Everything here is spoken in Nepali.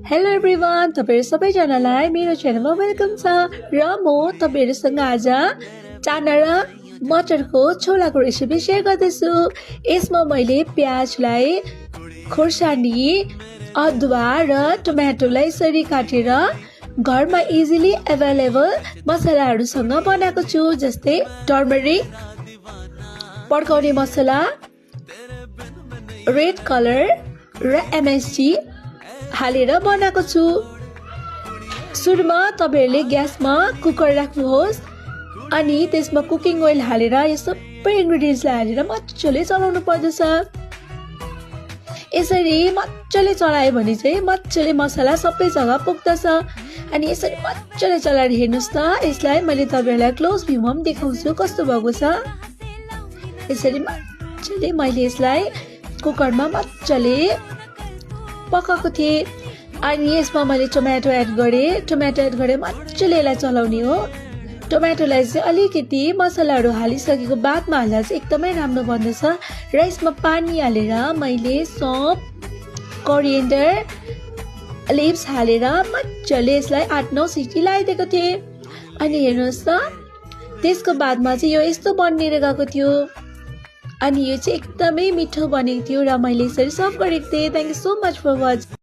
हेलो एभ्रिवान, तपाईहरु सबैजनालाई मेरो च्यानलमा वेलकम छ र म तपाईहरुसँग आज चाना र मटरको छोलाको रेसिपी शेयर गर्दैछु। यसमा मैले प्याजलाई खोर्सानी, अदुवा र टमाटोलाई यसरी काटेर घरमा इजिली अवेलेबल मसलाहरुसँग बनाएको छु, जस्तै टर्मरिक, पड्काउने मसला, रेड कलर र एमएसजी हालेर बनाएको छु। सुरुमा तपाईहरुले ग्यासमा कुकर राख्नुहोस् अनि त्यसमा कुकिङ ओइल हालेर यो सबै इन्ग्रेडियन्ट्सलाई हालेर मज्जाले चलाउनु पर्दछ। यसरी मज्जाले चलायो भने चाहिँ मज्जाले मसला सबै जग्गा पुग्दछ। अनि यसरी मज्जाले चलाएर हेर्नुस् त, यसलाई मैले तपाईहरुलाई क्लोज भ्यूमा पनि देखाउँछु कस्तो भएको छ। यसरी मज्जाले मैले यसलाई कुकरमा मज्जाले पकाएको थिएँ। अनि यसमा मैले टमाटो एड गरेँ मज्जाले यसलाई चलाउने हो। टमाटोलाई चाहिँ अलिकति मसलाहरू हालिसकेको बादमा हाल्दा चाहिँ एकदमै राम्रो बन्दछ। र यसमा पानी हालेर मैले सौंफ, कोरिएन्डर लिभ्स हालेर मज्जाले यसलाई 8-9 सिटी लगाइदिएको थिएँ। अनि हेर्नुहोस् त, त्यसको बादमा चाहिँ यो यस्तो बनिएर गएको थियो। अनि यो चाहिँ एकदमै मिठो बनेको थियो र मैले यसरी सर्भ गरेको थिएँ। Thank you so much for watching.